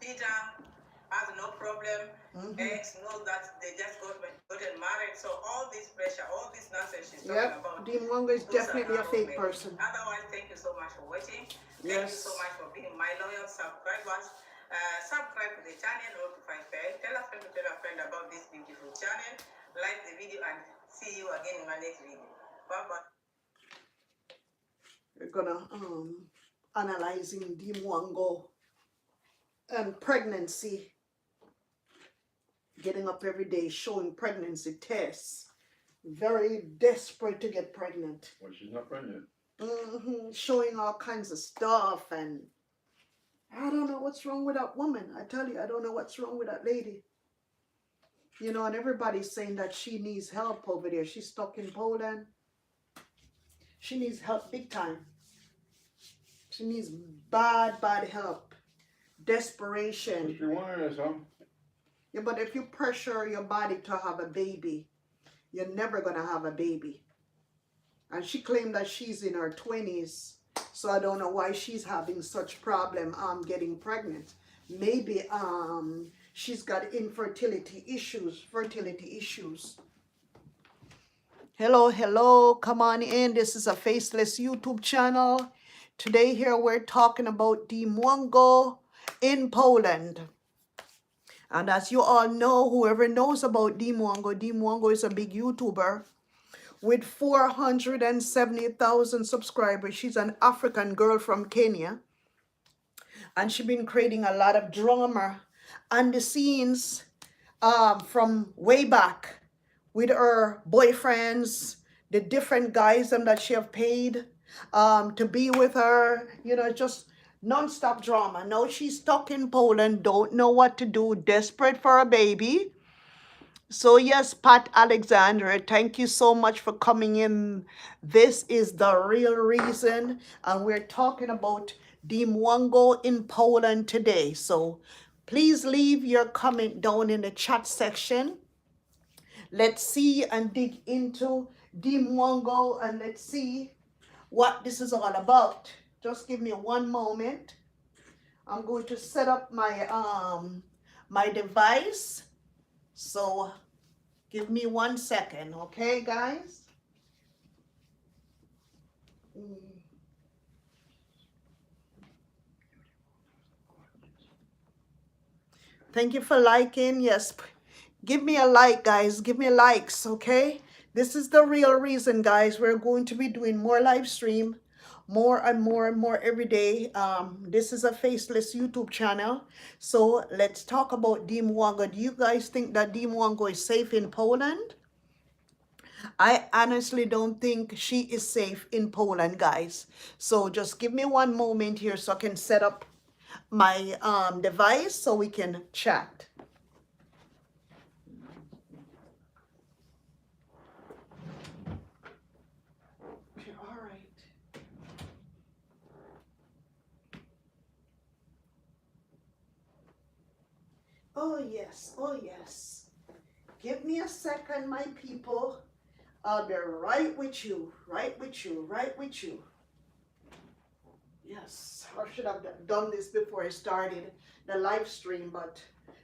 has no problem. Ex knows that they just gotten married. So all this pressure, all this nonsense she's talking about. Dee Mwango is definitely a fake person. Otherwise, thank you so much for watching. Thank you so much for being my loyal subscribers. Subscribe to the channel, notify friends. Tell a friend to tell a friend about this beautiful channel. Like the video and see you again in my next video. Bye bye. We're gonna analyzing Dee Mwango and pregnancy, getting up every day showing pregnancy tests, very desperate to get pregnant. Well, she's not pregnant. Showing all kinds of stuff, and I don't know what's wrong with that woman. I tell you, I don't know what's wrong with that lady. You know, and everybody's saying that she needs help over there. She's stuck in Poland. She needs help big time. She needs bad help. Desperation. She wanted us, huh? Yeah, but if you pressure your body to have a baby, you're never going to have a baby. And she claimed that she's in her 20s, so I don't know why she's having such problem getting pregnant. Maybe she's got fertility issues. Hello, come on in. This is a faceless YouTube channel. Today here we're talking about Dee Mwango in Poland. And as you all know, whoever knows about Dee Mwango is a big YouTuber with 470,000 subscribers. She's an African girl from Kenya. And she's been creating a lot of drama on the scenes from way back with her boyfriends, the different guys that she have paid to be with her. You know, just non-stop drama. Now she's stuck in Poland, don't know what to do, desperate for a baby. So yes, Pat Alexander, thank you so much for coming in. This is the real reason, and we're talking about Dee Mwango in Poland today. So please leave your comment down in the chat section. Let's see and dig into Dee Mwango, and let's see what this is all about. Just give me one moment. I'm going to set up my my device. So give me 1 second, okay, guys? Thank you for liking. Yes, give me a like, guys. Give me likes, okay? This is the real reason, guys. We're going to be doing more live stream, more and more every day. This is a faceless YouTube channel. So let's talk about Dee Mwango. Do you guys think that Dee Mwango is safe in Poland? I honestly don't think she is safe in Poland, guys. So just give me one moment here so I can set up my device so we can chat. All right. Oh yes, oh yes. Give me a second, my people. I'll be right with you, right with you. Yes, I should have done this before I started the live stream, but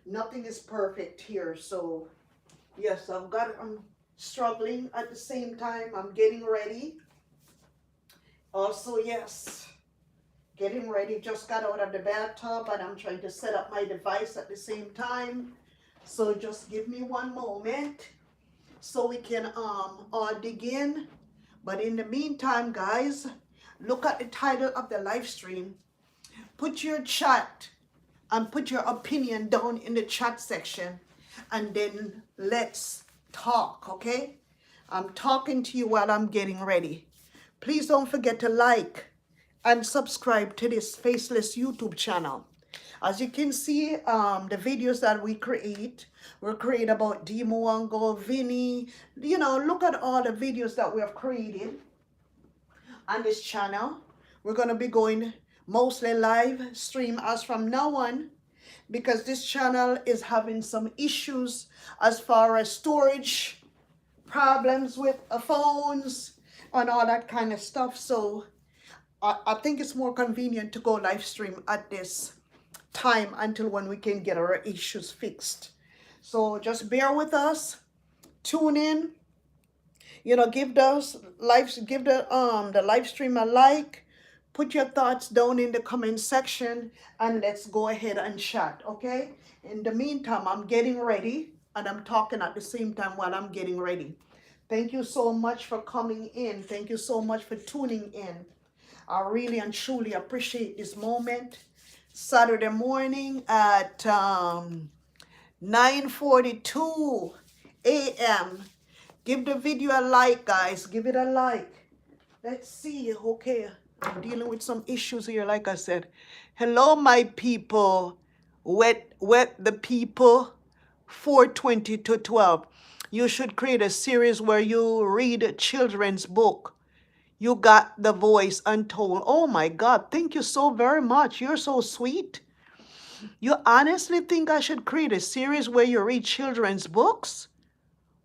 nothing is perfect here. So yes, I'm struggling at the same time. I'm getting ready. Also, yes, getting ready. Just got out of the bathtub and I'm trying to set up my device at the same time. So just give me one moment so we can all dig in. But in the meantime, guys, look at the title of the live stream. Put your chat and put your opinion down in the chat section, and then let's talk, okay? I'm talking to you while I'm getting ready. Please don't forget to like and subscribe to this faceless YouTube channel. As you can see, the videos that we create about Dee Mwango, Vinny. You know, look at all the videos that we have created on this channel. We're going to be going mostly live stream as from now on, because this channel is having some issues as far as storage problems with phones and all that kind of stuff. So I think it's more convenient to go live stream at this time until when we can get our issues fixed. So just bear with us, tune in, give the live stream a like, put your thoughts down in the comment section, and let's go ahead and chat, okay? In the meantime, I'm getting ready, and I'm talking at the same time while I'm getting ready. Thank you so much for coming in. Thank you so much for tuning in. I really and truly appreciate this moment. Saturday morning at 9:42 a.m. Give the video a like, guys. Give it a like. Let's see. Okay, I'm dealing with some issues here, like I said. Hello, my people. Wet the people. 4:20 to 12. You should create a series where you read a children's book. You got the voice untold. Oh my God, thank you so very much. You're so sweet. You honestly think I should create a series where you read children's books?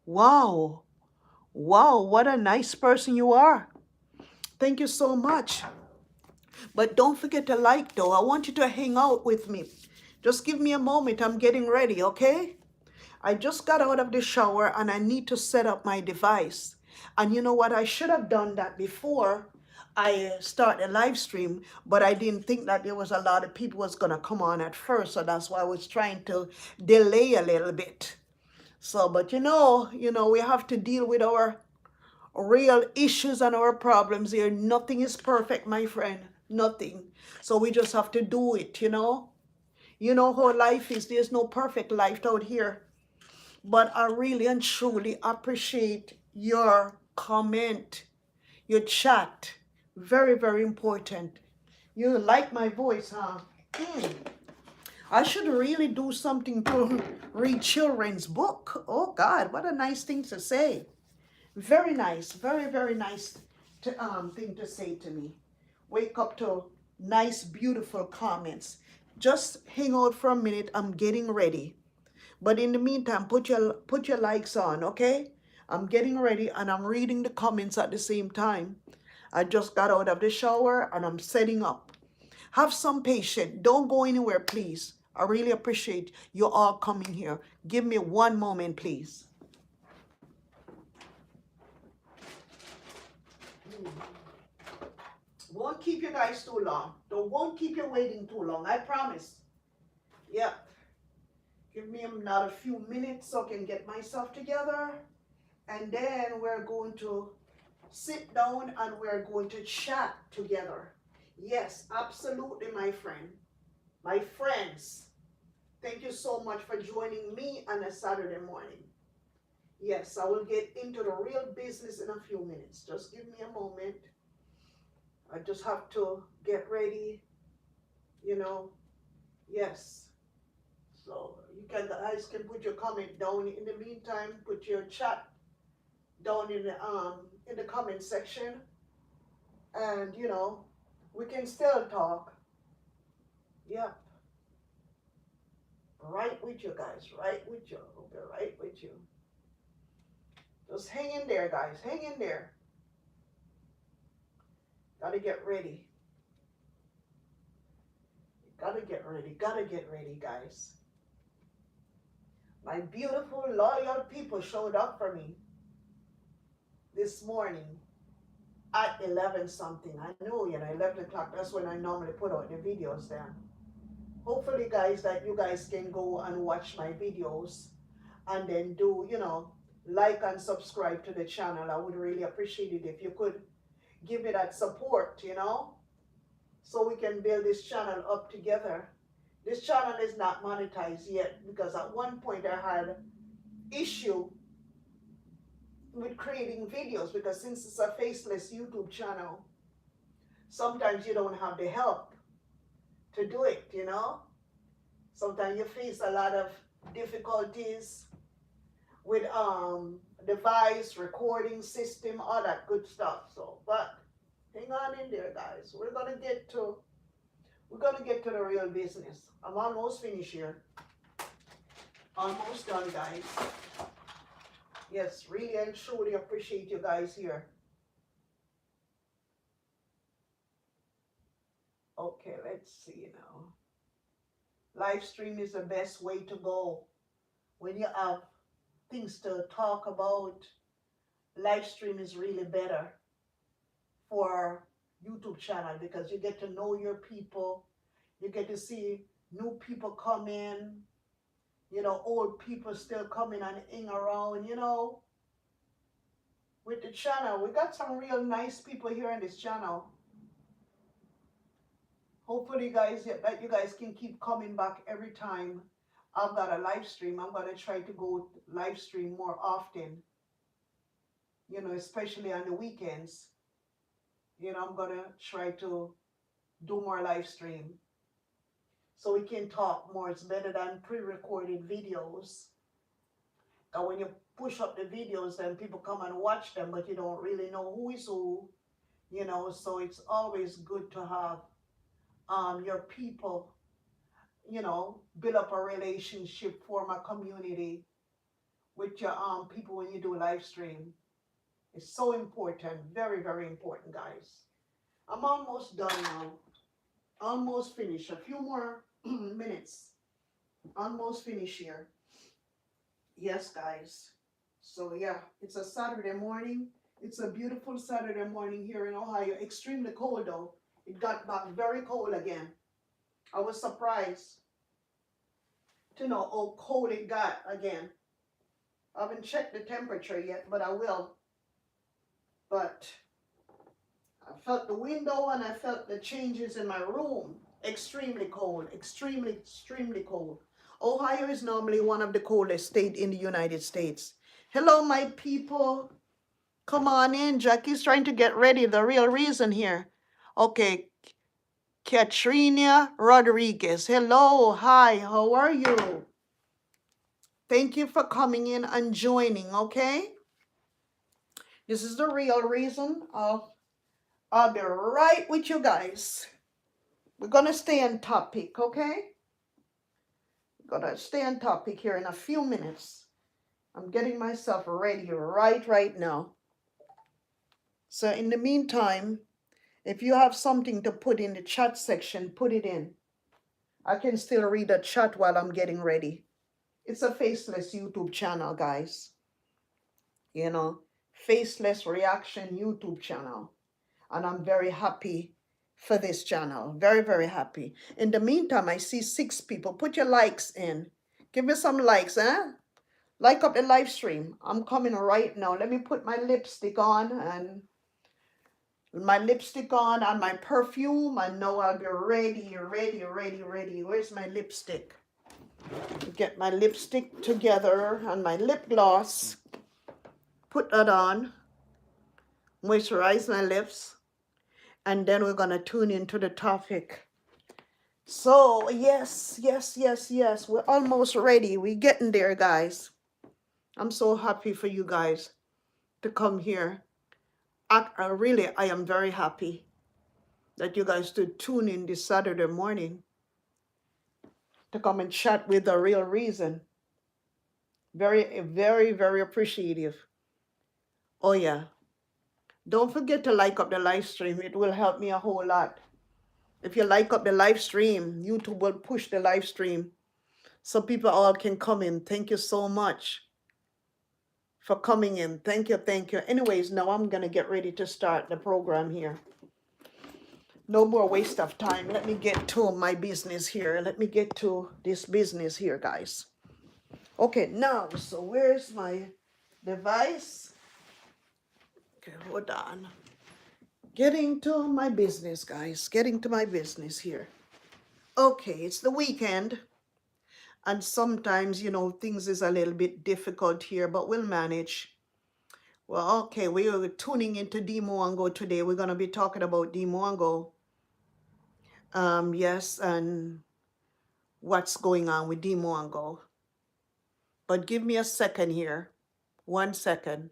Wow. Wow, what a nice person you are. Thank you so much. But don't forget to like, though. I want you to hang out with me. Just give me a moment. I'm getting ready, okay? I just got out of the shower and I need to set up my device. And you know what? I should have done that before I start a live stream, but I didn't think that there was a lot of people was going to come on at first. So that's why I was trying to delay a little bit. So, but we have to deal with our real issues and our problems here. Nothing is perfect, my friend. Nothing. So we just have to do it, You know how life is. There's no perfect life out here. But I really and truly appreciate your comment, your chat. Very, very important. You like my voice, huh? I should really do something to read children's book. Oh God, what a nice thing to say. Very nice, very, very nice thing to say to me. Wake up to nice, beautiful comments. Just hang out for a minute. I'm getting ready. But in the meantime, put your likes on, okay? I'm getting ready and I'm reading the comments at the same time. I just got out of the shower and I'm setting up. Have some patience. Don't go anywhere, please. I really appreciate you all coming here. Give me one moment, please. Won't keep you guys too long. Won't keep you waiting too long. I promise. Yep. Give me another few minutes so I can get myself together. And then we're going to sit down and we're going to chat together. Yes, absolutely, my friend. My friends, thank you so much for joining me on a Saturday morning. Yes, I will get into the real business in a few minutes. Just give me a moment. I just have to get ready, Yes. So you guys can put your comment down in the meantime. Put your chat down in the comment section, and we can still talk. Yep. Right with you guys. Right with you. I'll be right with you. Just hang in there, guys. Hang in there. Gotta get ready. Gotta get ready. Gotta get ready, guys. My beautiful, loyal people showed up for me this morning at 11 something. I know, 11 o'clock. That's when I normally put out the videos then. Hopefully, guys, that you guys can go and watch my videos and then do, like and subscribe to the channel. I would really appreciate it if you could give me that support, so we can build this channel up together. This channel is not monetized yet because at one point I had issue with creating videos because since it's a faceless YouTube channel, sometimes you don't have the help to do it, Sometimes you face a lot of difficulties with device, recording system, all that good stuff. So, but hang on in there, guys. We're gonna get to the real business. I'm almost finished here. Almost done, guys. Yes, really and truly appreciate you guys here. Okay, let's see now. Live stream is the best way to go. When you have things to talk about, live stream is really better for YouTube channel because you get to know your people. You get to see new people come in, old people still coming and hang around, with the channel. We got some real nice people here on this channel. Hopefully, guys, that you guys can keep coming back every time I've got a live stream. I'm going to try to go live stream more often, especially on the weekends. I'm going to try to do more live stream so we can talk more. It's better than pre-recorded videos. And when you push up the videos, then people come and watch them, but you don't really know who is who, so it's always good to have your people, build up a relationship, form a community with your people when you do live stream. It's so important, very, very important, guys. I'm almost done now. Almost finished. A few more minutes. Almost finished here. Yes, guys. So yeah, it's a Saturday morning. It's a beautiful Saturday morning here in Ohio. Extremely cold though. It got back very cold again. I was surprised to know how cold it got again. I haven't checked the temperature yet, but I will. But I felt the window and I felt the changes in my room. Extremely cold, extremely, extremely cold. Ohio is normally one of the coldest states in the United States. Hello, my people. Come on in. Jackie's trying to get ready. The real reason here. Okay. Katrina Rodriguez. Hello. Hi. How are you? Thank you for coming in and joining. Okay. This is the real reason. I'll be right with you guys. We're going to stay on topic. Okay. We're going to stay on topic here in a few minutes. I'm getting myself ready right now. So in the meantime, if you have something to put in the chat section, put it in. I can still read the chat while I'm getting ready. It's a faceless YouTube channel, guys. Faceless reaction YouTube channel. And I'm very happy for this channel. Very, very happy. In the meantime, I see 6 people. Put your likes in. Give me some likes, eh? Like up the live stream. I'm coming right now. Let me put my lipstick on and my perfume. I know I'll be ready. Where's my lipstick? Get my lipstick together and my lip gloss. Put that on. Moisturize my lips. And then we're going to tune into the topic. So, yes. We're almost ready. We're getting there, guys. I'm so happy for you guys to come here. I am very happy that you guys did tune in this Saturday morning to come and chat with The Real Reason. Very, very, very appreciative. Oh, yeah. Don't forget to like up the live stream. It will help me a whole lot. If you like up the live stream, YouTube will push the live stream so people all can come in. Thank you so much for coming in. Thank you. Anyways, now I'm going to get ready to start the program here. No more waste of time. Let me get to my business here. Let me get to this business here, guys. Okay, now, so where's my device? Okay, hold on. Getting to my business, guys. Getting to my business here. Okay, it's the weekend. And sometimes, things is a little bit difficult here, but we'll manage. Well, okay, we are tuning into Dee Mwango today. We're going to be talking about Dee Mwango. Yes, and what's going on with Dee Mwango. But give me a second here. 1 second.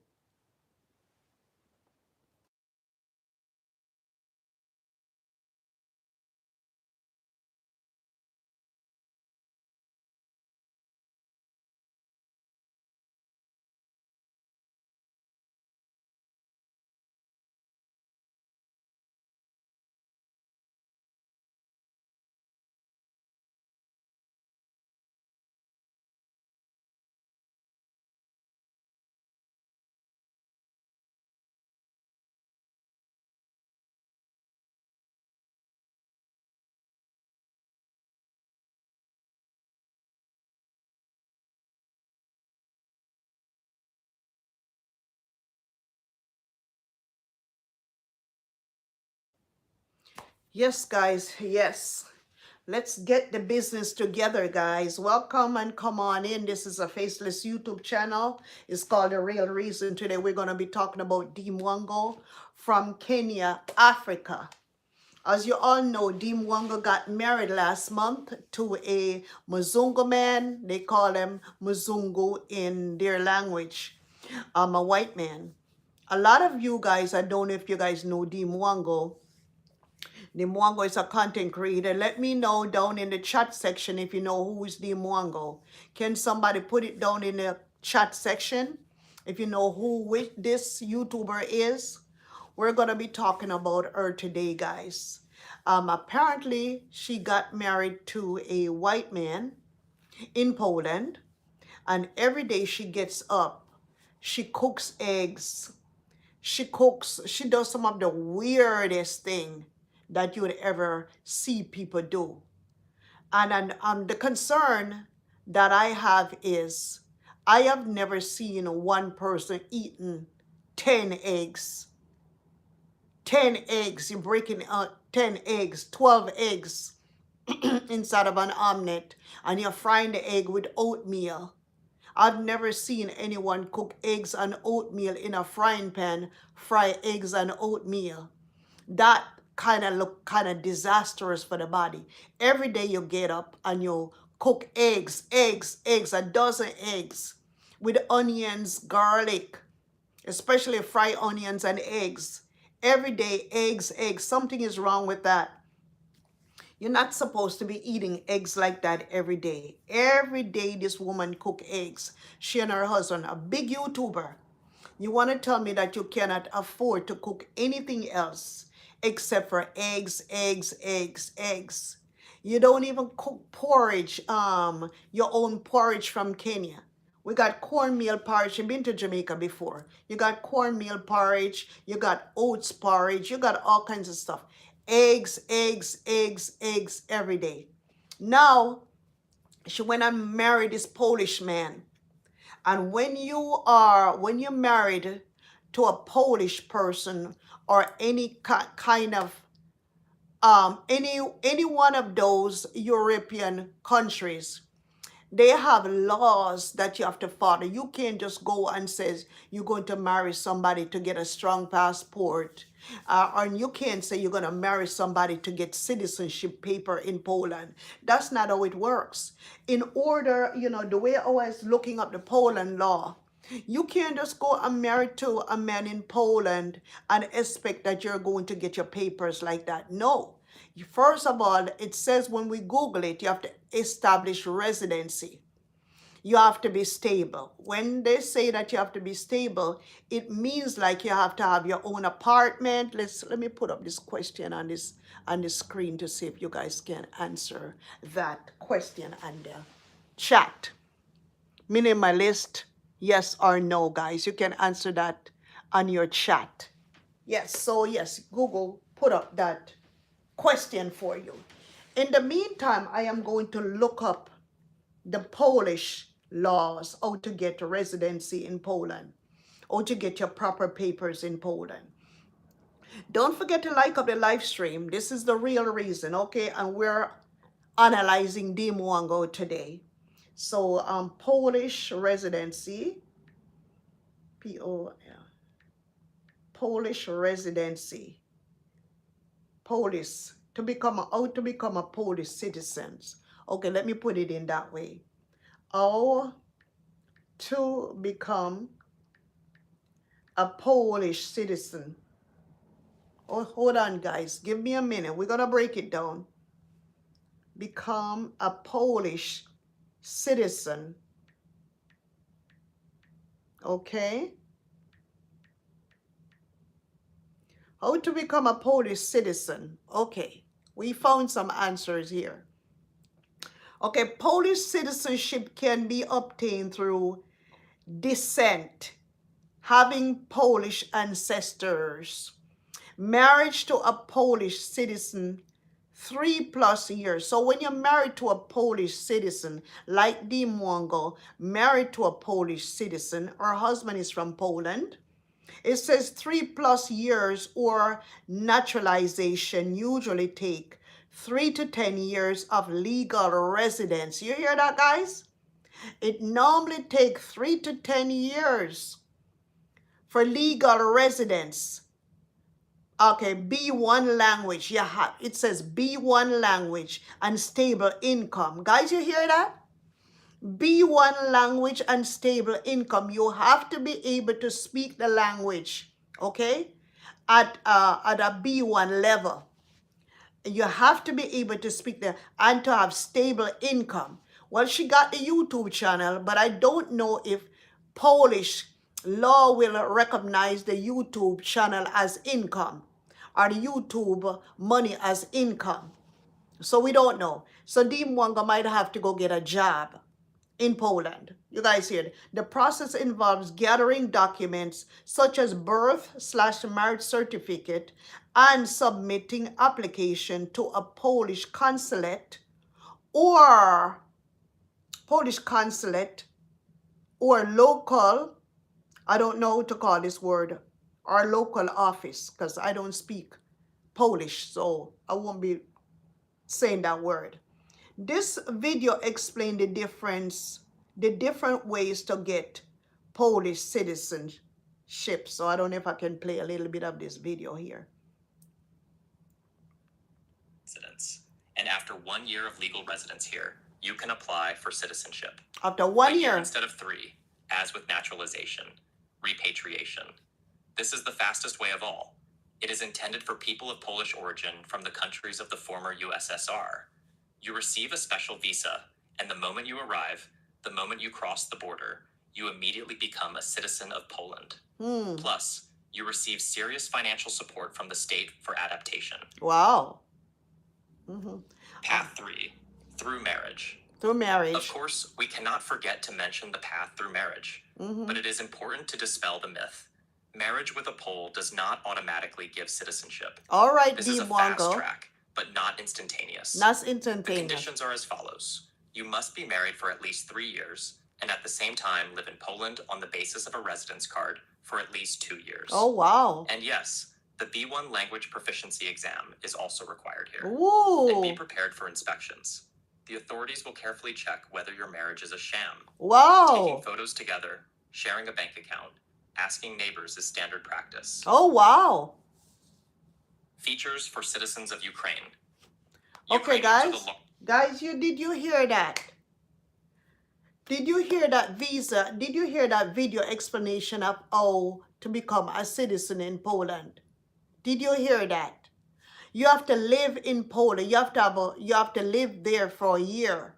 Yes, guys, yes. Let's get the business together, guys. Welcome and come on in. This is a faceless YouTube channel. It's called The Real Reason. Today we're going to be talking about Dee Mwango from Kenya, Africa. As you all know, Dee Mwango got married last month to a Mzungu man. They call him Mzungu in their language. A white man. A lot of you guys, I don't know if you guys know Dee Mwango. Dee Mwango is a content creator. Let me know down in the chat section if you know who is Dee Mwango. Can somebody put it down in the chat section if you know who this YouTuber is? We're going to be talking about her today, guys. Apparently, she got married to a white man in Poland, and every day she gets up, she cooks eggs. She does some of the weirdest thing that you would ever see people do. And the concern that I have is I have never seen one person eating 10 eggs. 10 eggs, you're breaking out 10 eggs, 12 eggs inside of an omelet, and you're frying the egg with oatmeal. I've never seen anyone cook eggs and oatmeal in a frying pan, fry eggs and oatmeal. That kind of look kind of disastrous for the body. Every day you get up and you cook eggs, a dozen eggs with onions, garlic, especially fried onions and eggs. Every day, eggs. Something is wrong with that. You're not supposed to be eating eggs like that every day. Every day this woman cook eggs. She and her husband, a big YouTuber. You want to tell me that you cannot afford to cook anything else except for eggs. You don't even cook porridge, your own porridge from Kenya. We got cornmeal porridge. You've been to Jamaica before. You got cornmeal porridge. You got oats porridge. You got all kinds of stuff. Eggs every day. Now, she went and married this Polish man. And when you're married to a Polish person or any kind of any one of those European countries, they have laws that you have to follow. You can't just go and says you're going to marry somebody to get a strong passport. Or you can't say you're going to marry somebody to get citizenship paper in Poland. That's not how it works. In order, the way I was looking up the Poland law, you can't just go and marry to a man in Poland and expect that you're going to get your papers like that. No. First of all, it says when we Google it, you have to establish residency. You have to be stable. When they say that you have to be stable, it means like you have to have your own apartment. Let me put up this question on the screen to see if you guys can answer that question on the chat. Minimalist, yes or no, guys. You can answer that on your chat. Yes, so yes, Google put up that question for you. In the meantime, I am going to look up the Polish laws, how to get residency in Poland, how to get your proper papers in Poland. Don't forget to like up the live stream. This is the real reason, okay? And we're analyzing Dee Mwango today. So Polish residency, Polish residency. Polish, how to become a Polish citizen. Okay, let me put it in that way. How to become a Polish citizen. Oh, hold on, guys. Give me a minute. We're going to break it down. Become a Polish citizen. Okay? How to become a Polish citizen. Okay, we found some answers here. Okay, Polish citizenship can be obtained through descent, having Polish ancestors, marriage to a Polish citizen 3+ years. So when you're married to a Polish citizen, like Dee Mwango, married to a Polish citizen, her husband is from Poland, It says 3+ years or naturalization usually take 3 to 10 years of legal residence. You hear that, guys? It normally takes 3 to 10 years for legal residence. Okay, B1 language. Yeah, it says B1 language and stable income. Guys, you hear that? B1 language and stable income. You have to be able to speak the language, okay? At a B1 level. You have to be able to speak the and to have stable income. Well, she got the YouTube channel, but I don't know if Polish law will recognize the YouTube channel as income or the YouTube money as income. So we don't know. So Dee Mwango might have to go get a job in Poland. You guys hear it? The process involves gathering documents such as birth/marriage certificate and submitting application to a or Polish consulate or local, I don't know what to call this word, or local office, because I don't speak Polish, so I won't be saying that word. This video explained the different ways to get Polish citizenship. So I don't know if I can play a little bit of this video here. And after 1 year of legal residence here, you can apply for citizenship. After 1 year. Instead of 3, as with naturalization, repatriation. This is the fastest way of all. It is intended for people of Polish origin from the countries of the former USSR. You receive a special visa, and the moment you arrive, the moment you cross the border, you immediately become a citizen of Poland. Plus, you receive serious financial support from the state for adaptation. Wow. Path 3, through marriage. Through marriage. Of course, we cannot forget to mention the path through marriage, but it is important to dispel the myth. Marriage with a Pole does not automatically give citizenship. All right, this is a fast track, but not instantaneous. Not instantaneous. The conditions are as follows. You must be married for at least 3 years, and at the same time live in Poland on the basis of a residence card for at least 2 years. Oh, wow. And yes, the B1 language proficiency exam is also required here. Ooh. And be prepared for inspections. The authorities will carefully check whether your marriage is a sham. Wow. Taking photos together, sharing a bank account, asking neighbors is standard practice. Oh, wow. Features for citizens of Ukraine. Okay, guys. Guys, did you hear that? Did you hear that visa? Did you hear that video explanation of how to become a citizen in Poland? Did you hear that? You have to live in Poland. You have to live there for a year.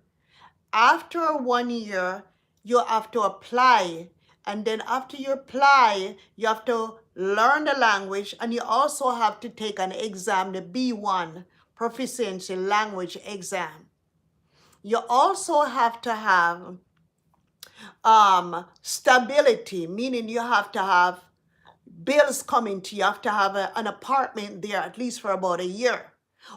After 1 year, you have to apply. And then after you apply, you have to learn the language, and you also have to take an exam, the B1 proficiency language exam. You also have to have stability, meaning you have to have bills coming to you. You have to have an apartment there at least for about a year,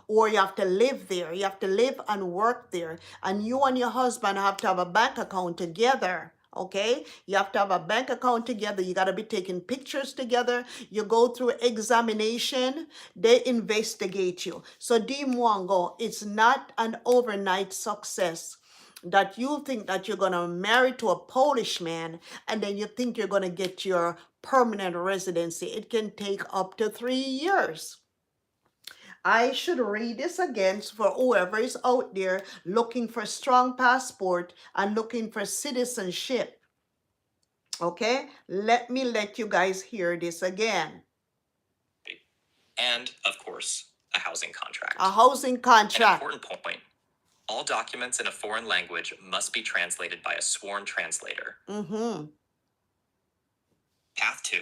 or you have to live there. You have to live and work there, and you and your husband have to have a bank account together. Okay, you have to have a bank account together. You got to be taking pictures together. You go through examination. They investigate you. So Dee Mwango, it's not an overnight success that you think that you're going to marry to a Polish man and then you think you're going to get your permanent residency. It can take up to 3 years. I should read this again for whoever is out there looking for strong passport and looking for citizenship. Okay, let me let you guys hear this again. And, of course, a housing contract. A housing contract. An important point. All documents in a foreign language must be translated by a sworn translator. Path 2.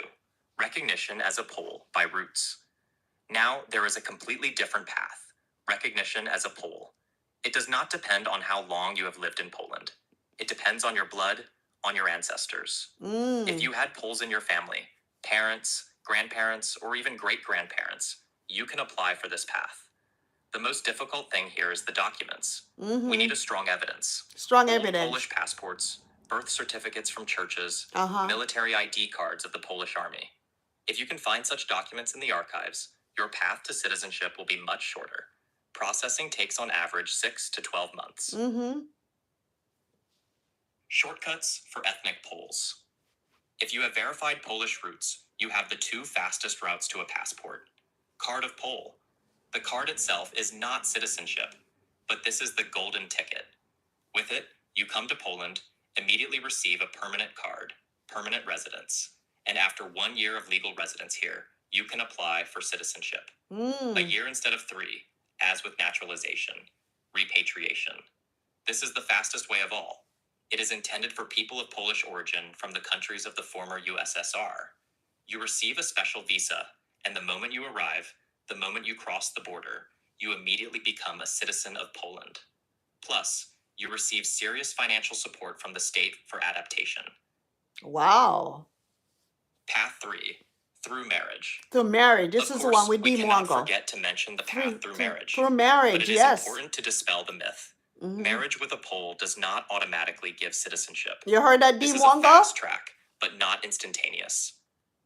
Recognition as a Pole by roots. Now, there is a completely different path. Recognition as a Pole. It does not depend on how long you have lived in Poland. It depends on your blood, on your ancestors. If you had Poles in your family, parents, grandparents, or even great-grandparents, you can apply for this path. The most difficult thing here is the documents. We need a strong evidence. Strong evidence. Polish passports, birth certificates from churches, military ID cards of the Polish army. If you can find such documents in the archives, your path to citizenship will be much shorter. Processing takes on average 6 to 12 months. Shortcuts for ethnic Poles. If you have verified Polish roots, you have the two fastest routes to a passport. Card of Pole. The card itself is not citizenship, but this is the golden ticket. With it, you come to Poland, immediately receive a permanent card, permanent residence, and after 1 year of legal residence here, you can apply for citizenship. A year instead of 3, as with naturalization. Repatriation. This is the fastest way of all. It is intended for people of Polish origin from the countries of the former USSR. You receive a special visa, and the moment you arrive, the moment you cross the border, you immediately become a citizen of Poland. Plus, you receive serious financial support from the state for adaptation. Wow. Path 3, through marriage. Through marriage. This Of is the one course, with we Dee cannot Mwango. forget to mention the path through marriage. Through marriage, But it is yes. important to dispel the myth. Marriage with a Pole does not automatically give citizenship. You heard that, Dee This is a Mwango? fast track, but not instantaneous.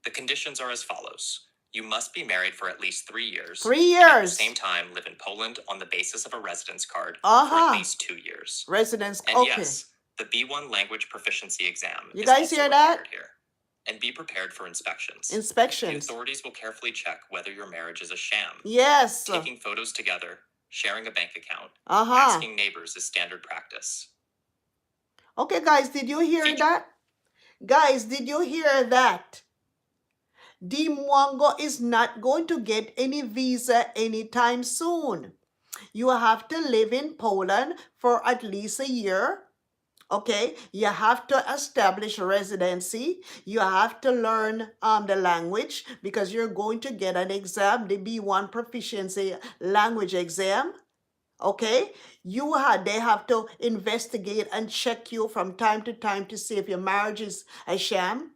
The conditions are as follows. You must be married for at least 3 years. 3 And at the years. same time, live in Poland on the basis of a residence card for Uh-huh. at least 2 years. Residence, And okay. yes, the B1 language proficiency exam You is guys also hear that? required here. And be prepared for inspections. The Inspections. authorities will carefully check whether your marriage is a sham. Yes. Taking photos together, sharing a bank account, Uh-huh. asking neighbors is standard practice. Okay, guys, did you hear that? Guys, did you hear that? Dee Mwango is not going to get any visa anytime soon. You have to live in Poland for at least a year. Okay, you have to establish residency. You have to learn the language because you're going to get an exam, the B1 proficiency language exam. Okay, they have to investigate and check you from time to time to see if your marriage is a sham.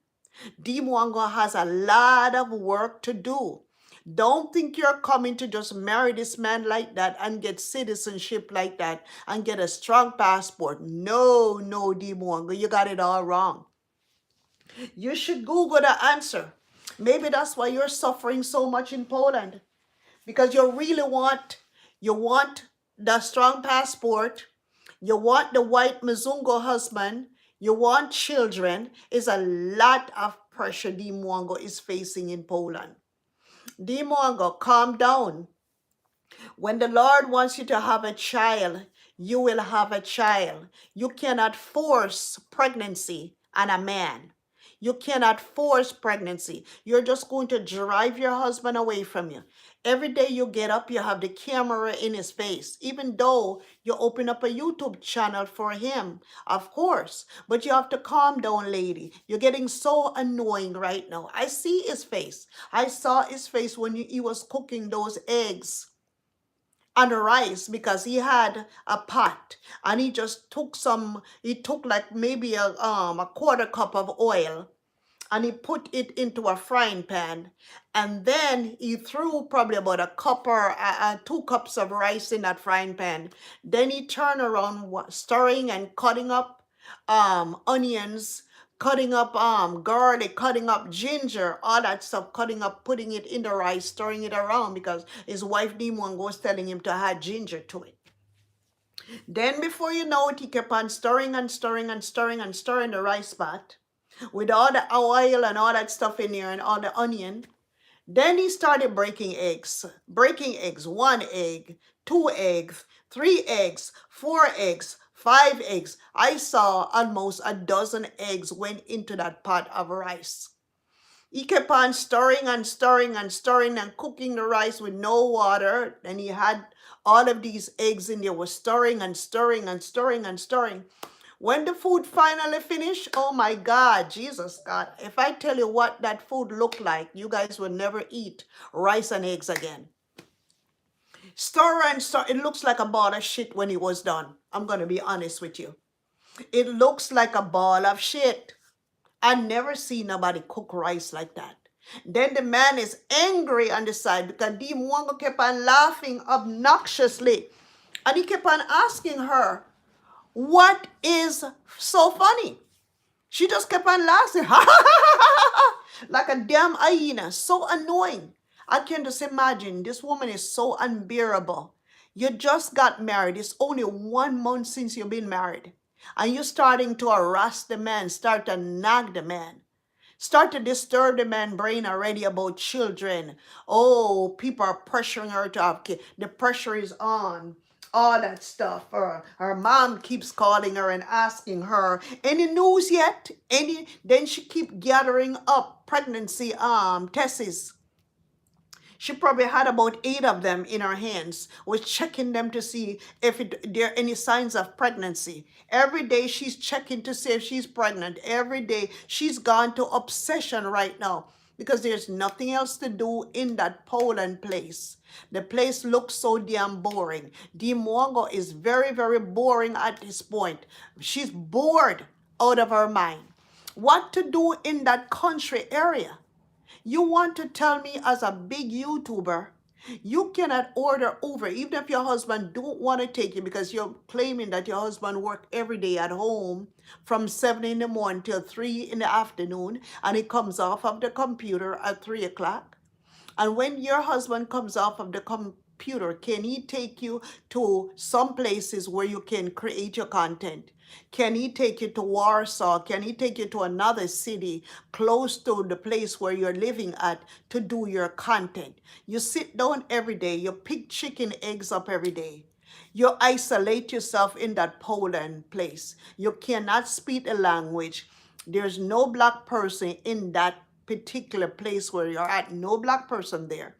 Dee Mwango has a lot of work to do. Don't think you're coming to just marry this man like that and get citizenship like that and get a strong passport. No, Dee Mwango, you got it all wrong. You should Google the answer. Maybe that's why you're suffering so much in Poland. Because you really want the strong passport, you want the white Mzungu husband, you want children. Is a lot of pressure Dee Mwango is facing in Poland. Dee Mwango, calm down. When the Lord wants you to have a child, you will have a child. You cannot force pregnancy on a man. You cannot force pregnancy. You're just going to drive your husband away from you. Every day you get up, you have the camera in his face, even though you open up a YouTube channel for him, of course. But you have to calm down, lady. You're getting so annoying right now. I see his face. I saw his face when he was cooking those eggs and rice because he had a pot and he just took like maybe a 1/4 cup of oil and he put it into a frying pan, and then he threw probably about a cup or 2 cups of rice in that frying pan. Then he turned around stirring and cutting up onions, cutting up garlic, cutting up ginger, all that stuff, cutting up, putting it in the rice, stirring it around because his wife Dee Mwango was telling him to add ginger to it. Then before you know it, he kept on stirring and stirring and stirring and stirring the rice pot with all the oil and all that stuff in there and all the onion. Then he started breaking eggs. 1 egg, 2 eggs, 3 eggs, 4 eggs, 5 eggs. I saw almost a dozen eggs went into that pot of rice. He kept on stirring and stirring and stirring and cooking the rice with no water. And he had all of these eggs in there, was stirring and stirring and stirring and stirring. When the food finally finished, oh my God, Jesus God, if I tell you what that food looked like, you guys will never eat rice and eggs again. Stir and stir. It looks like a ball of shit when it was done. I'm going to be honest with you. It looks like a ball of shit. I never see nobody cook rice like that. Then the man is angry on the side because Dee Mwango kept on laughing obnoxiously. And he kept on asking her, what is so funny? She just kept on laughing. like a damn hyena. So annoying. I can just imagine this woman is so unbearable. You just got married. It's only 1 month since you've been married. And you're starting to harass the man, start to nag the man. Start to disturb the man's brain already about children. Oh, people are pressuring her to have kids. The pressure is on. All that stuff. Her mom keeps calling her and asking her, any news yet? Then she keep gathering up pregnancy tests. She probably had about 8 of them in her hands, was checking them to see if there are any signs of pregnancy. Every day she's checking to see if she's pregnant. Every day she's gone to obsession right now because there's nothing else to do in that Poland place. The place looks so damn boring. Dee Mwango is very, very boring at this point. She's bored out of her mind. What to do in that country area? You want to tell me as a big YouTuber, you cannot order Uber even if your husband don't want to take you because you're claiming that your husband work every day at home from 7 in the morning till 3 in the afternoon and he comes off of the computer at 3 o'clock. And when your husband comes off of the computer, can he take you to some places where you can create your content? Can he take you to Warsaw? Can he take you to another city close to the place where you're living at to do your content? You sit down every day, you pick chicken eggs up every day. You isolate yourself in that Poland place. You cannot speak the language. There's no black person in that particular place where you're at. No black person there.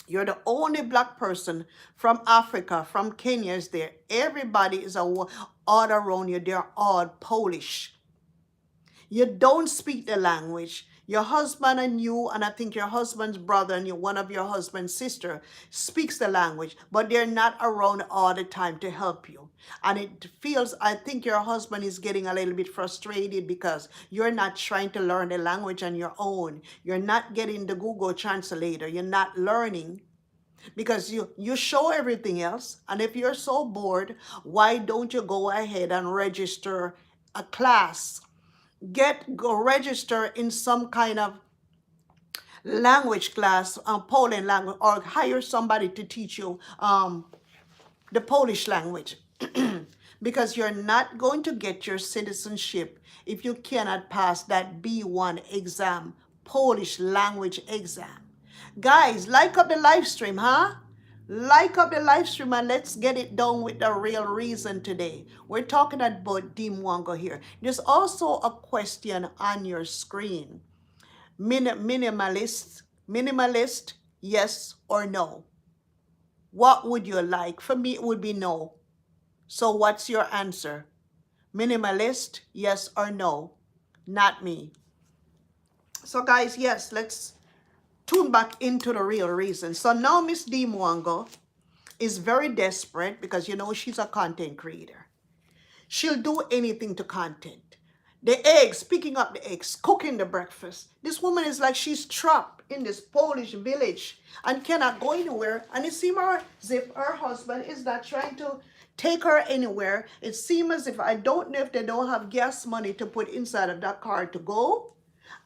You're the only black person from Africa, from Kenya is there. Everybody is all around you. They're all Polish. You don't speak the language. Your husband and you, and I think your husband's brother and one of your husband's sister speaks the language, but they're not around all the time to help you. And it feels, I think your husband is getting a little bit frustrated because you're not trying to learn the language on your own. You're not getting the Google Translator. You're not learning because you show everything else. And if you're so bored, why don't you go ahead and register a class? Go register in some kind of language class, Polish language, or hire somebody to teach you the Polish language. Because you're not going to get your citizenship if you cannot pass that B1 exam, Polish language exam. Guys, like up the live stream, huh? Like up the live stream and let's get it done with the real reason today. We're talking about Dee Mwango here. There's also a question on your screen. Minimalist, yes or no? What would you like? For me, it would be no. So what's your answer? Minimalist, yes or no? Not me. So guys, yes, let's tune back into the real reason. So now Miss Dee Mwango is very desperate because you know she's a content creator. She'll do anything to content. The eggs, picking up the eggs, cooking the breakfast. This woman is like she's trapped in this Polish village and cannot go anywhere. And it seems as if her husband is not trying to take her anywhere. It seems as if, I don't know if they don't have gas money to put inside of that car to go.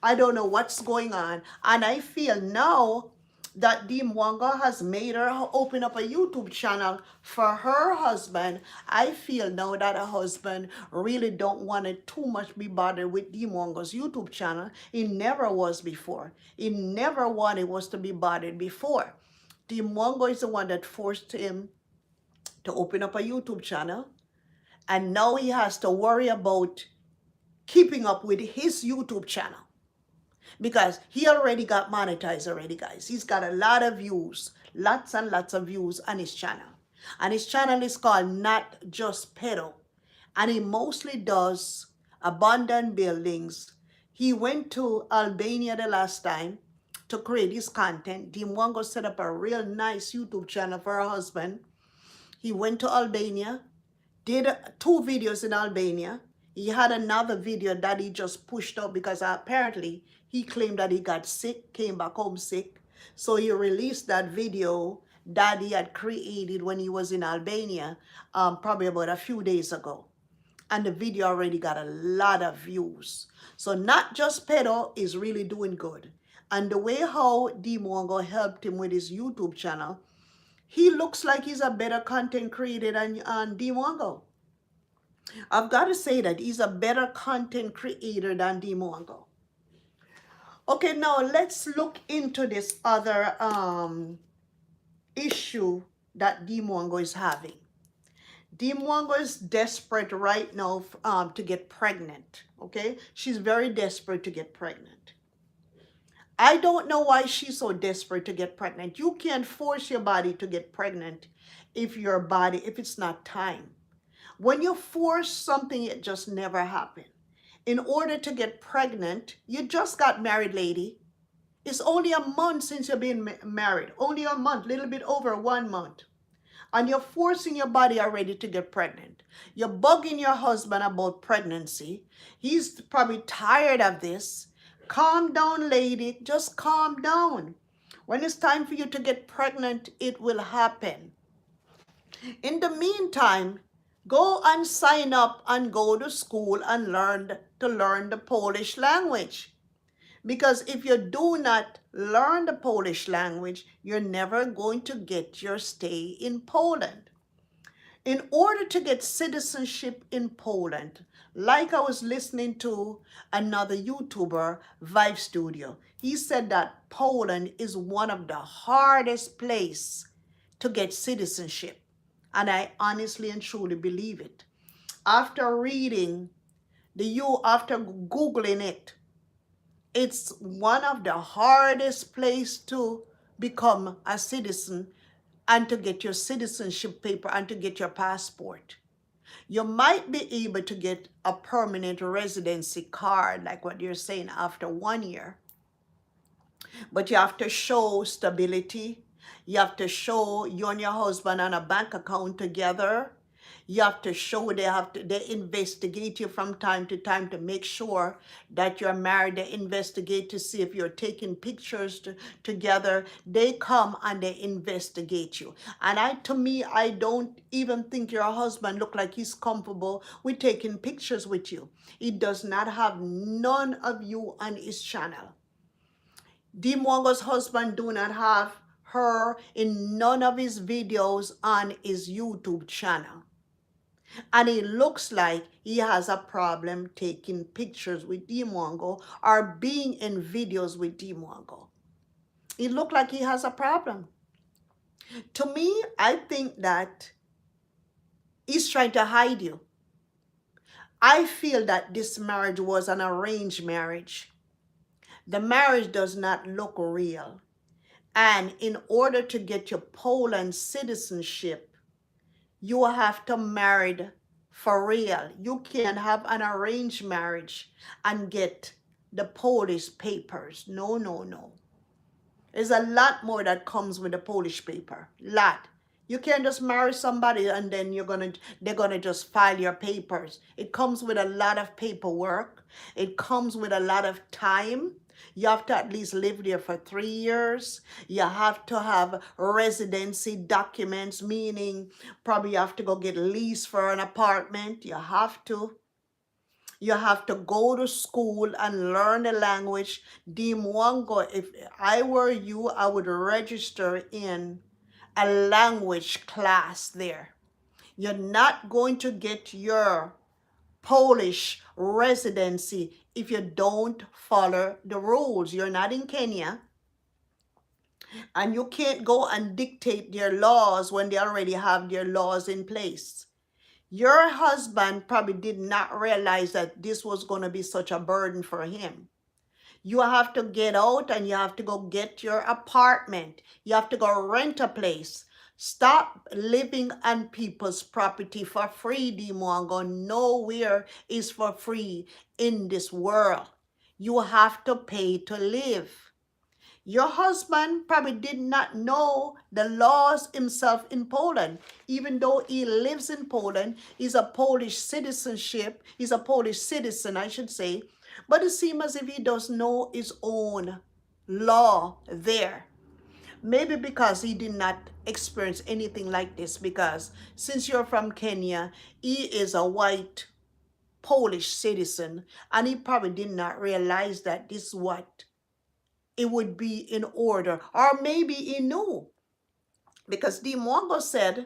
I don't know what's going on. And I feel now that Dee Mwango has made her open up a YouTube channel for her husband. I feel now that her husband really don't want to too much be bothered with Dee Mwango's YouTube channel. He never was before. He never wanted was to be bothered before. Dee Mwango is the one that forced him to open up a YouTube channel. And now he has to worry about keeping up with his YouTube channel. Because he already got monetized already, guys. He's got a lot of views, lots and lots of views on his channel. And his channel is called Not Just Pedo. And he mostly does abandoned buildings. He went to Albania the last time to create his content. Dee Mwango set up a real nice YouTube channel for her husband. He went to Albania, did 2 videos in Albania. He had another video that he just pushed up because apparently he claimed that he got sick, came back home sick. So he released that video that he had created when he was in Albania, probably about a few days ago. And the video already got a lot of views. So not just pedo is really doing good. And the way how Dee Mwango helped him with his YouTube channel, he looks like he's a better content creator than Dee Mwango. I've got to say that he's a better content creator than Dee Mwango. Okay, now let's look into this other issue that Dee Mwango is having. Dee Mwango is desperate right now to get pregnant, okay? She's very desperate to get pregnant. I don't know why she's so desperate to get pregnant. You can't force your body to get pregnant if it's not time. When you force something, it just never happens. In order to get pregnant, you just got married, lady. It's only a month since you've been married. Only a month, little bit over 1 month. And you're forcing your body already to get pregnant. You're bugging your husband about pregnancy. He's probably tired of this. Calm down, lady. Just calm down. When it's time for you to get pregnant, it will happen. In the meantime, go and sign up and go to school and learn the Polish language. Because if you do not learn the Polish language, you're never going to get your stay in Poland. In order to get citizenship in Poland, like I was listening to another YouTuber, Vive Studio, he said that Poland is one of the hardest places to get citizenship. And I honestly and truly believe it. After after Googling it, it's one of the hardest places to become a citizen and to get your citizenship paper and to get your passport. You might be able to get a permanent residency card, like what you're saying, after 1 year. But you have to show stability. You have to show you and your husband on a bank account together. You have to show they investigate you from time to time to make sure that you're married. They investigate to see if you're taking pictures together. They come and they investigate you. And to me, I don't even think your husband look like he's comfortable with taking pictures with you. He does not have none of you on his channel. Dee Mwango's husband do not have her in none of his videos on his YouTube channel. And it looks like he has a problem taking pictures with Dee Mwango or being in videos with Dee Mwango. It looks like he has a problem. To me, I think that he's trying to hide you. I feel that this marriage was an arranged marriage. The marriage does not look real. And in order to get your Poland citizenship, you have to marry for real. You can't have an arranged marriage and get the Polish papers. No, no, no. There's a lot more that comes with the Polish paper. Lot. You can't just marry somebody and then they're gonna just file your papers. It comes with a lot of paperwork. It comes with a lot of time. You have to at least live there for 3 years. You have to have residency documents, meaning probably you have to go get a lease for an apartment. You have to go to school and learn the language. Dee Mwango, if I were you, I would register in a language class there. You're not going to get your Polish residency if you don't follow the rules. You're not in Kenya, and you can't go and dictate their laws when they already have their laws in place. Your husband probably did not realize that this was going to be such a burden for him. You have to get out and you have to go get your apartment. You have to go rent a place. Stop living on people's property for free, Dee Mwango. Nowhere is for free in this world. You have to pay to live. Your husband probably did not know the laws himself in Poland. Even though he lives in Poland, he's a Polish citizenship. He's a Polish citizen, I should say. But it seems as if he doesn't know his own law there. Maybe because he did not experience anything like this, because since you're from Kenya, he is a white Polish citizen, and he probably did not realize that this is what it would be in order, or maybe he knew, because Dee Mwango said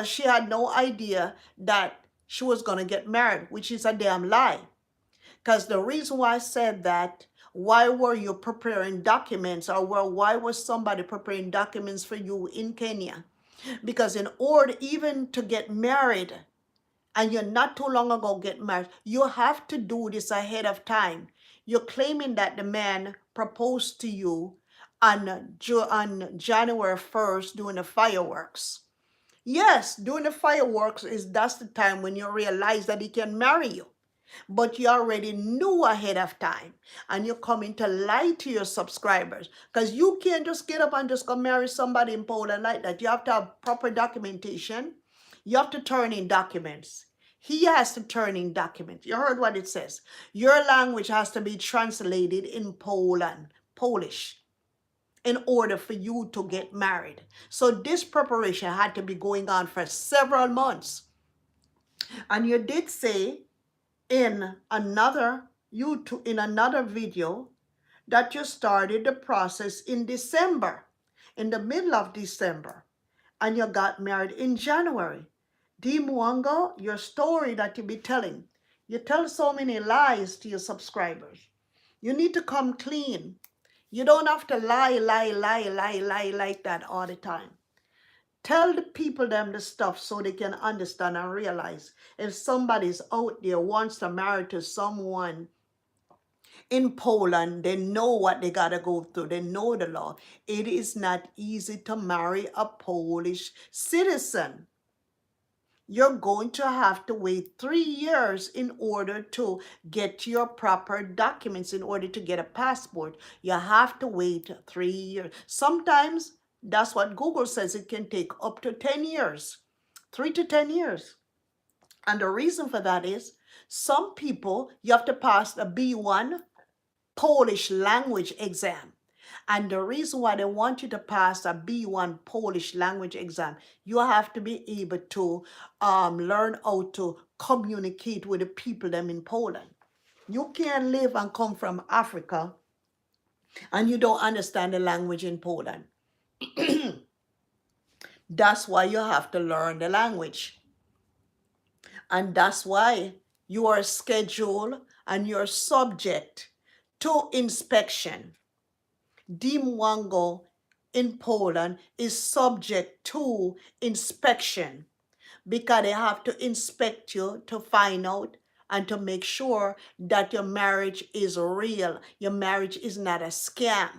she had no idea that she was going to get married, which is a damn lie. Because the reason why I said that, why were you preparing documents, or why was somebody preparing documents for you in Kenya? Because in order even to get married, and you're not too long ago get married, you have to do this ahead of time. You're claiming that the man proposed to you on January 1st during the fireworks. Yes, during the fireworks that's the time when you realize that he can marry you. But you already knew ahead of time, and you're coming to lie to your subscribers, because you can't just get up and just go marry somebody in Poland like that. You have to have proper documentation. You have to turn in documents. He has to turn in documents. You heard what it says. Your language has to be translated in Polish, in order for you to get married. So this preparation had to be going on for several months. And you did say in another video that you started the process in December, in the middle of December, and you got married in January. Dee Mwango, your story that you be telling, you tell so many lies to your subscribers. You need to come clean. You don't have to lie like that all the time. Tell the people them the stuff so they can understand and realize if somebody's out there wants to marry to someone in Poland, they know what they gotta go through. They know the law. It is not easy to marry a Polish citizen. You're going to have to wait 3 years in order to get your proper documents, in order to get a passport. You have to wait 3 years. Sometimes that's what Google says, it can take up to 10 years, 3 to 10 years. And the reason for that is some people, you have to pass a B1 Polish language exam. And the reason why they want you to pass a B1 Polish language exam, you have to be able to learn how to communicate with the people them in Poland. You can't live and come from Africa and you don't understand the language in Poland. That's why you have to learn the language. And that's why you are scheduled and you're subject to inspection. Dee Mwango in Poland is subject to inspection, because they have to inspect you to find out and to make sure that your marriage is real. Your marriage is not a scam.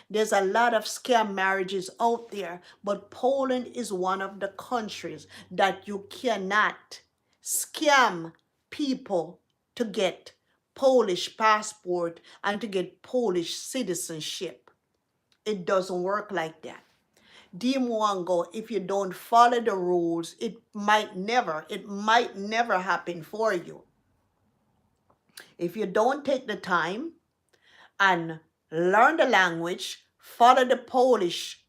There's a lot of scam marriages out there, but Poland is one of the countries that you cannot scam people to get Polish passport and to get Polish citizenship. It doesn't work like that. Dee Mwango, if you don't follow the rules, it might never happen for you. If you don't take the time and learn the language, follow the Polish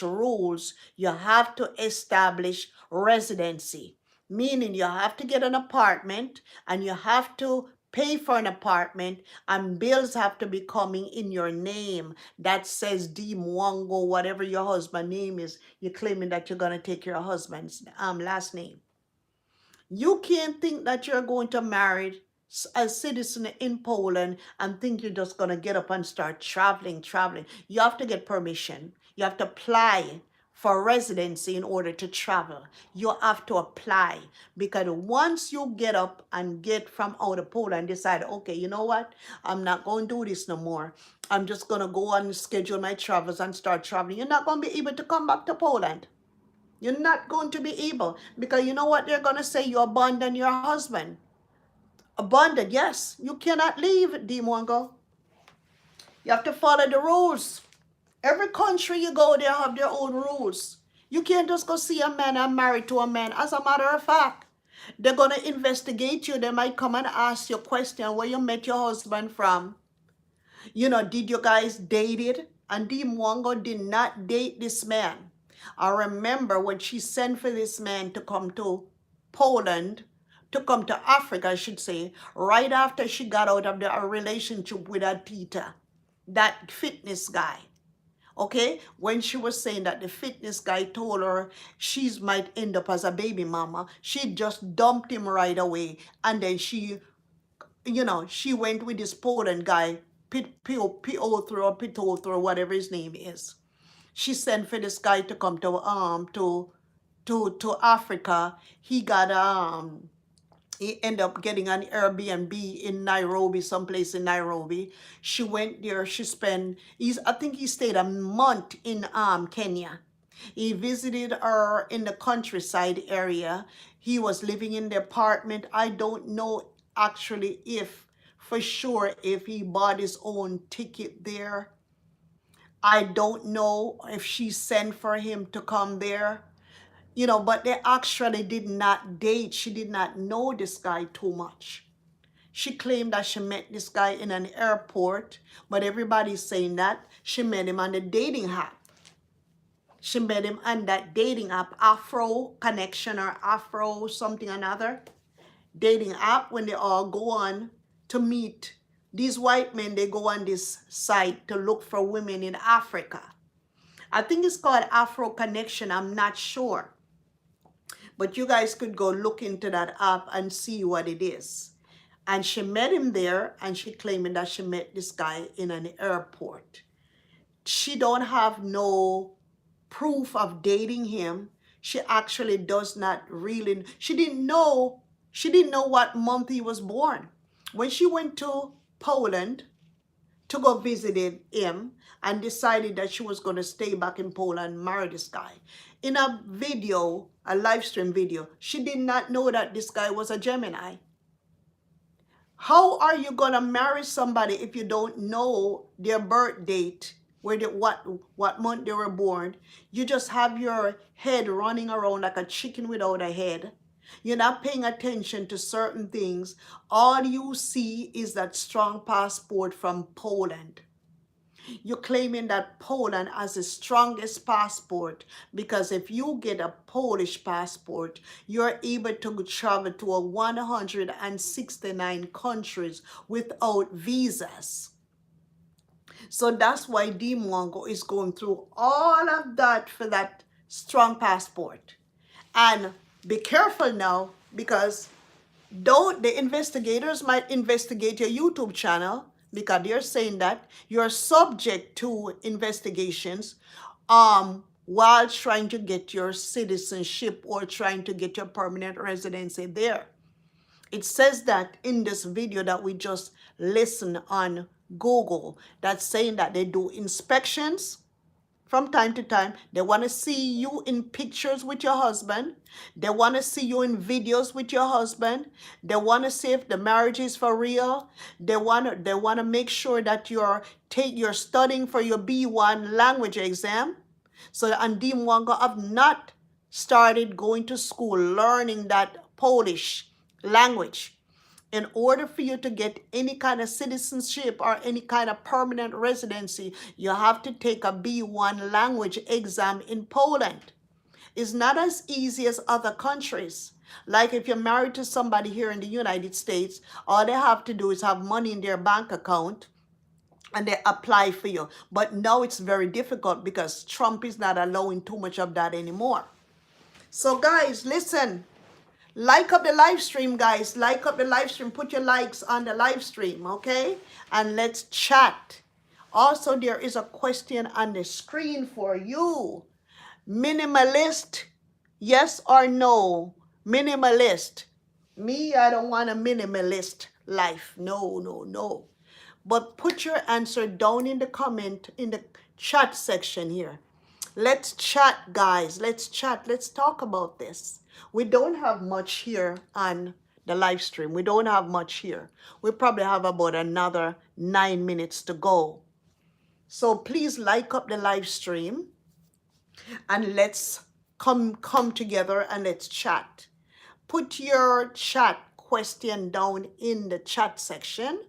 rules, you have to establish residency, meaning you have to get an apartment and you have to pay for an apartment, and bills have to be coming in your name that says Dee Mwango, whatever your husband's name is. You're claiming that you're going to take your husband's last name. You can't think that you're going to marry a citizen in Poland and think you're just going to get up and start traveling. You have to get permission. You have to apply for residency in order to travel. You have to apply, because once you get up and get from out of Poland and decide, okay, you know what, I'm not going to do this no more, I'm just going to go and schedule my travels and start traveling, you're not going to be able to come back to Poland. You're not going to be able, because you know what they're going to say, you abandoned your husband. Abandoned, yes. You cannot leave, Dee Mwango. You have to follow the rules. Every country you go, they have their own rules. You can't just go see a man and marry to a man. As a matter of fact, they're going to investigate you. They might come and ask you a question, where you met your husband from. You know, did you guys date it? And Dee Mwango did not date this man. I remember when she sent for this man to come to Poland to come to Africa, I should say, right after she got out of a relationship with her Tita, that fitness guy. Okay, when she was saying that the fitness guy told her she might end up as a baby mama, she just dumped him right away, and then she, she went with this Poland guy, Piotr or Piotr, whatever his name is. She sent for this guy to come to Africa. He ended up getting an Airbnb in Nairobi, someplace in Nairobi. She went there. I think he stayed a month in Kenya. He visited her in the countryside area. He was living in the apartment. I don't know actually for sure if he bought his own ticket there. I don't know if she sent for him to come there. But they actually did not date. She did not know this guy too much. She claimed that she met this guy in an airport, but everybody's saying that she met him on the dating app. She met him on that dating app, Afro Connection or Afro something another dating app. When they all go on to meet these white men, they go on this site to look for women in Africa. I think it's called Afro Connection. I'm not sure. But you guys could go look into that app and see what it is. And she met him there, and she claiming that she met this guy in an airport. She don't have no proof of dating him. She actually does not really, she didn't know what month he was born. When she went to Poland to go visit him and decided that she was going to stay back in Poland and marry this guy. In a video, a live stream video, she did not know that this guy was a Gemini. How are you going to marry somebody if you don't know their birth date, what month they were born? You just have your head running around like a chicken without a head. You're not paying attention to certain things. All you see is that strong passport from Poland. You're claiming that Poland has the strongest passport because if you get a Polish passport, you're able to travel to 169 countries without visas. So that's why Dee Mwango is going through all of that for that strong passport. And be careful now, because the investigators might investigate your YouTube channel, because they're saying that you're subject to investigations while trying to get your citizenship or trying to get your permanent residency there. It says that in this video that we just listened on Google, that's saying that they do inspections from time to time. They want to see you in pictures with your husband. They want to see you in videos with your husband. They want to see if the marriage is for real. They want to make sure that you're studying for your B1 language exam. So, and Dee Mwango have not started going to school learning that Polish language. In order for you to get any kind of citizenship or any kind of permanent residency, you have to take a B1 language exam in Poland. It's not as easy as other countries. Like if you're married to somebody here in the United States, all they have to do is have money in their bank account and they apply for you. But now it's very difficult because Trump is not allowing too much of that anymore. So guys, listen. Like up the live stream, guys. Like up the live stream. Put your likes on the live stream, okay? And let's chat. Also, there is a question on the screen for you. Minimalist, yes or no? Minimalist. Me, I don't want a minimalist life. No, no, no. But put your answer down in the chat section here. Let's chat, guys. Let's chat. Let's talk about this. We don't have much here on the live stream. We don't have much here. We probably have about another 9 minutes to go. So please like up the live stream and let's come together and let's chat. Put your chat question down in the chat section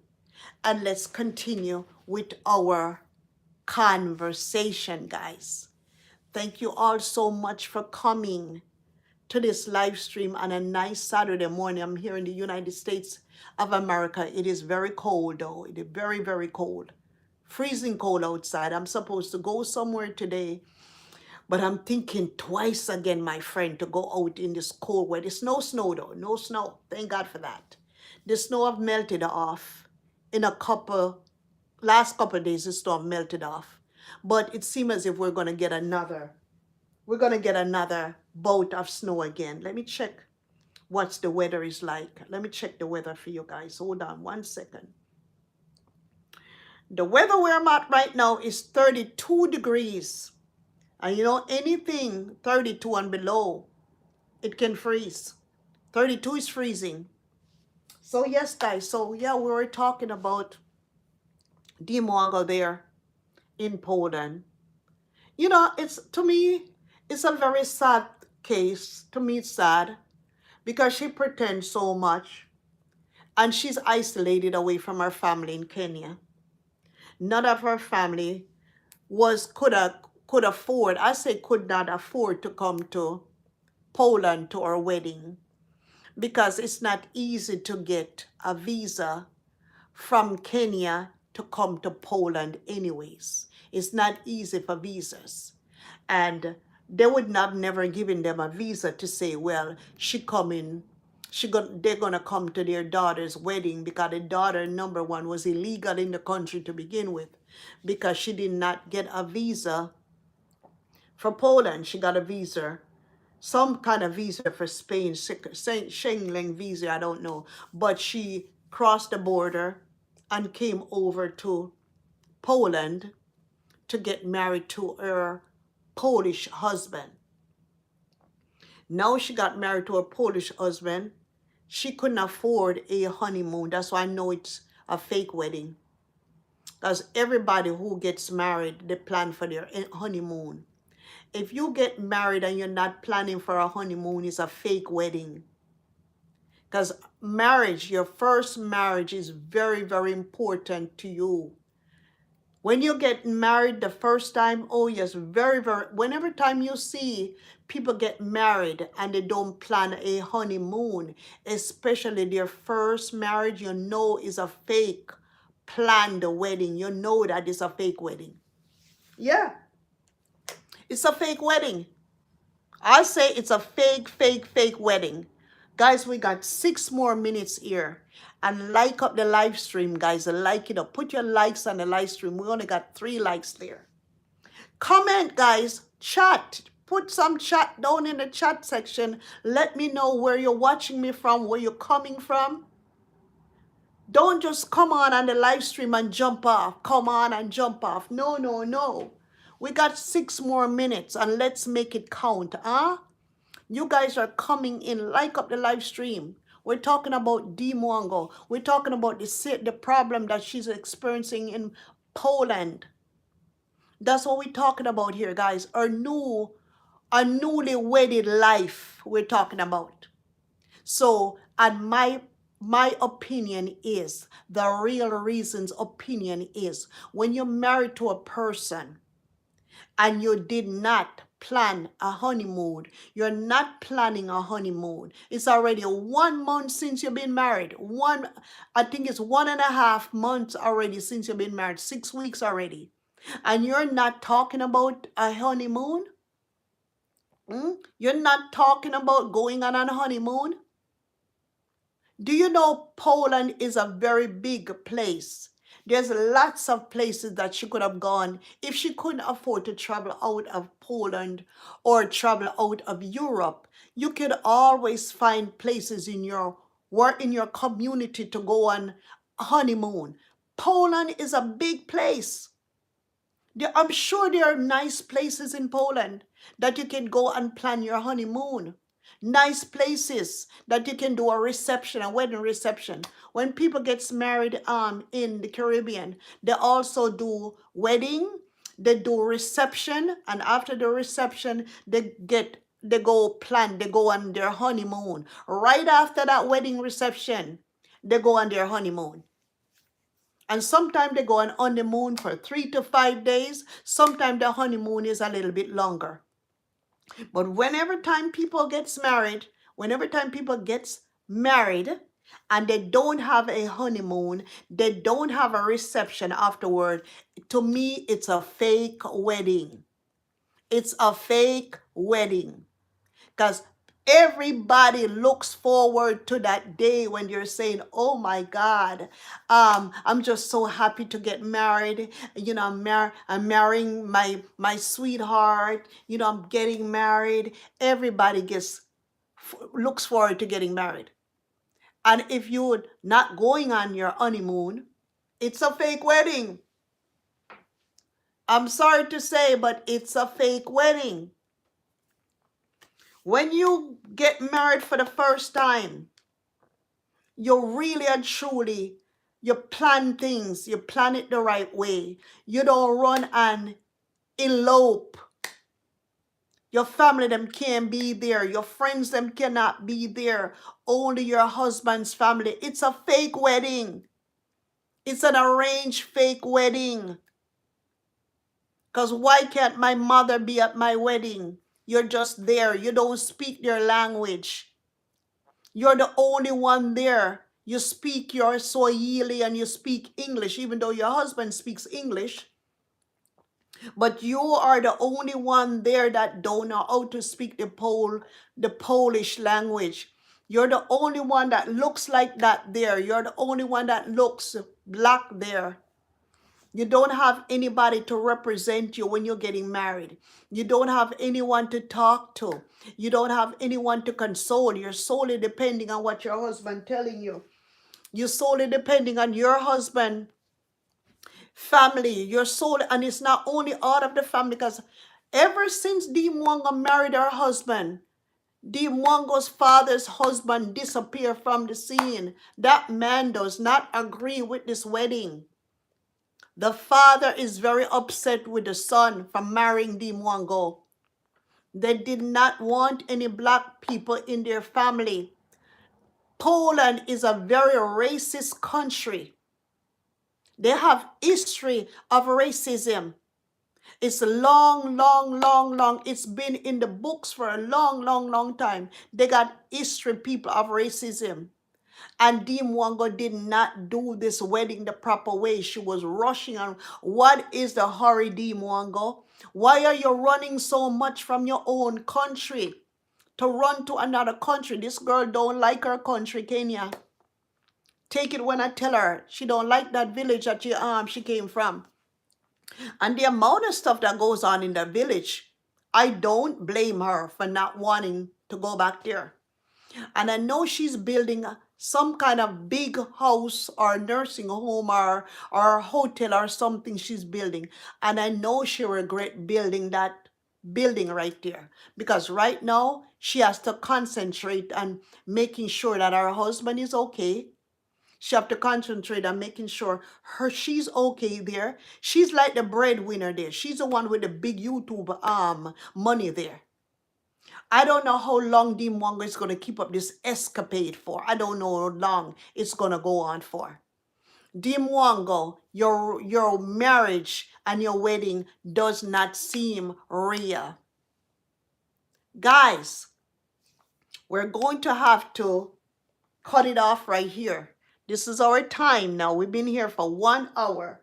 and let's continue with our conversation, guys. Thank you all so much for coming to this live stream on a nice Saturday morning. I'm here in the United States of America. It is very cold though. It is very, very cold. Freezing cold outside. I'm supposed to go somewhere today, but I'm thinking twice again, my friend, to go out in this cold weather. It's no snow though. No snow. Thank God for that. The snow have melted off in last couple of days. The snow have melted off. But it seems as if we're going to get another bout of snow again. Let me check what the weather is like. Let me check the weather for you guys. Hold on 1 second. The weather where I'm at right now is 32 degrees. And you know, anything 32 and below, it can freeze. 32 is freezing. So yes, guys. So yeah, we were talking about Dee Mwango there in Poland. You know, to me, it's a very sad case. To me, it's sad because she pretends so much and she's isolated away from her family in Kenya. None of her family could afford, I say could not afford to come to Poland to her wedding because it's not easy to get a visa from Kenya to come to Poland anyways. It's not easy for visas. And they would not never given them a visa to say, well, they're gonna come to their daughter's wedding because the daughter, number one, was illegal in the country to begin with because she did not get a visa for Poland. She got a visa, some kind of visa for Spain, Schengen visa, I don't know. But she crossed the border and came over to Poland to get married to her Polish husband. Now she got married to her Polish husband. She couldn't afford a honeymoon. That's why I know it's a fake wedding. Because everybody who gets married, they plan for their honeymoon. If you get married and you're not planning for a honeymoon, it's a fake wedding. Because marriage, your first marriage, is very, very important to you. When you get married the first time, oh yes, very, very, whenever time you see people get married and they don't plan a honeymoon, especially their first marriage, you know is a fake planned wedding. You know that it's a fake wedding. Yeah, it's a fake wedding. I say it's a fake wedding. Guys, we got 6 more minutes here. And like up the live stream, guys. Like it up. Put your likes on the live stream. We only got 3 likes there. Comment, guys. Chat. Put some chat down in the chat section. Let me know where you're watching me from, where you're coming from. Don't just come on the live stream and jump off. Come on and jump off. No, no, no. We got 6 more minutes and let's make it count, huh? You guys are coming in. Like up the live stream. We're talking about Dee Mwango. We're talking about the problem that she's experiencing in Poland. That's what we're talking about here, guys. A newly wedded life we're talking about. So, and my opinion is, the real reason's opinion is, when you're married to a person and you did not plan a honeymoon, you're not planning a honeymoon. It's already 1 month since you've been married. I think it's 1.5 months already since you've been married. 6 weeks already. And you're not talking about a honeymoon? You're not talking about going on a honeymoon? Do you know Poland is a very big place? There's lots of places that she could have gone if she couldn't afford to travel out of Poland or travel out of Europe. You could always find places in your community to go on honeymoon. Poland is a big place. I'm sure there are nice places in Poland that you can go and plan your honeymoon. Nice places that you can do a reception, a wedding reception. When people get married in the Caribbean, they also do wedding, they do reception, and after the reception, they go on their honeymoon. Right after that wedding reception, they go on their honeymoon. And sometimes they go on honeymoon for 3 to 5 days. Sometimes the honeymoon is a little bit longer. But whenever time people gets married and they don't have a honeymoon, they don't have a reception afterward, to me it's a fake wedding. It's a fake wedding. Because everybody looks forward to that day when you're saying, oh my God, I'm just so happy to get married. I'm marrying my sweetheart. I'm getting married. Everybody looks forward to getting married. And if you're not going on your honeymoon, it's a fake wedding. I'm sorry to say, but it's a fake wedding. When you get married for the first time, you really and truly, you plan things, you plan it the right way. You don't run and elope. Your family them can't be there. Your friends them cannot be there. Only your husband's family. It's a fake wedding. It's an arranged fake wedding. Because why can't my mother be at my wedding? You're just there. You don't speak their language. You're the only one there. You speak your Swahili and you speak English, even though your husband speaks English. But you are the only one there that don't know how to speak the Polish language. You're the only one that looks like that there. You're the only one that looks black there. You don't have anybody to represent you when you're getting married. You don't have anyone to talk to. You don't have anyone to console. You're solely depending on what your husband telling you. You're solely depending on your husband, family. You're solely, and it's not only out of the family, because ever since Dee Mwango married her husband, Dee Mwango's father's husband disappeared from the scene. That man does not agree with this wedding. The father is very upset with the son for marrying Dee Mwango. They did not want any black people in their family. Poland is a very racist country. They have history of racism. It's long, long, long, long. It's been in the books for a long, long, long time. They got history, people, of racism. And Dee Mwango did not do this wedding the proper way. She was rushing on. What is the hurry, Dee Mwango? Why are you running so much from your own country to run to another country? This girl don't like her country, Kenya. Take it when I tell her. She don't like that village that she came from. And the amount of stuff that goes on in the village, I don't blame her for not wanting to go back there. And I know she's building some kind of big house or nursing home or hotel or something she's building. And I know she regret building that building right there. Because right now, she has to concentrate on making sure that her husband is okay. She have to concentrate on making sure she's okay there. She's like the breadwinner there. She's the one with the big YouTube money there. I don't know how long Dee Mwango is going to keep up this escapade for. I don't know how long it's going to go on for. Dee Mwango, your marriage and your wedding does not seem real. Guys, we're going to have to cut it off right here. This is our time now. We've been here for 1 hour.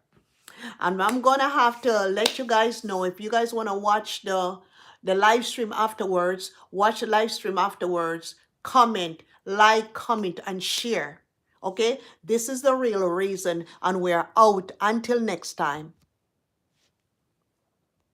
And I'm going to have to let you guys know, if you guys want to watch the live stream afterwards, watch the live stream afterwards, comment, like, comment, and share. Okay? This is the real reason, and we're out until next time.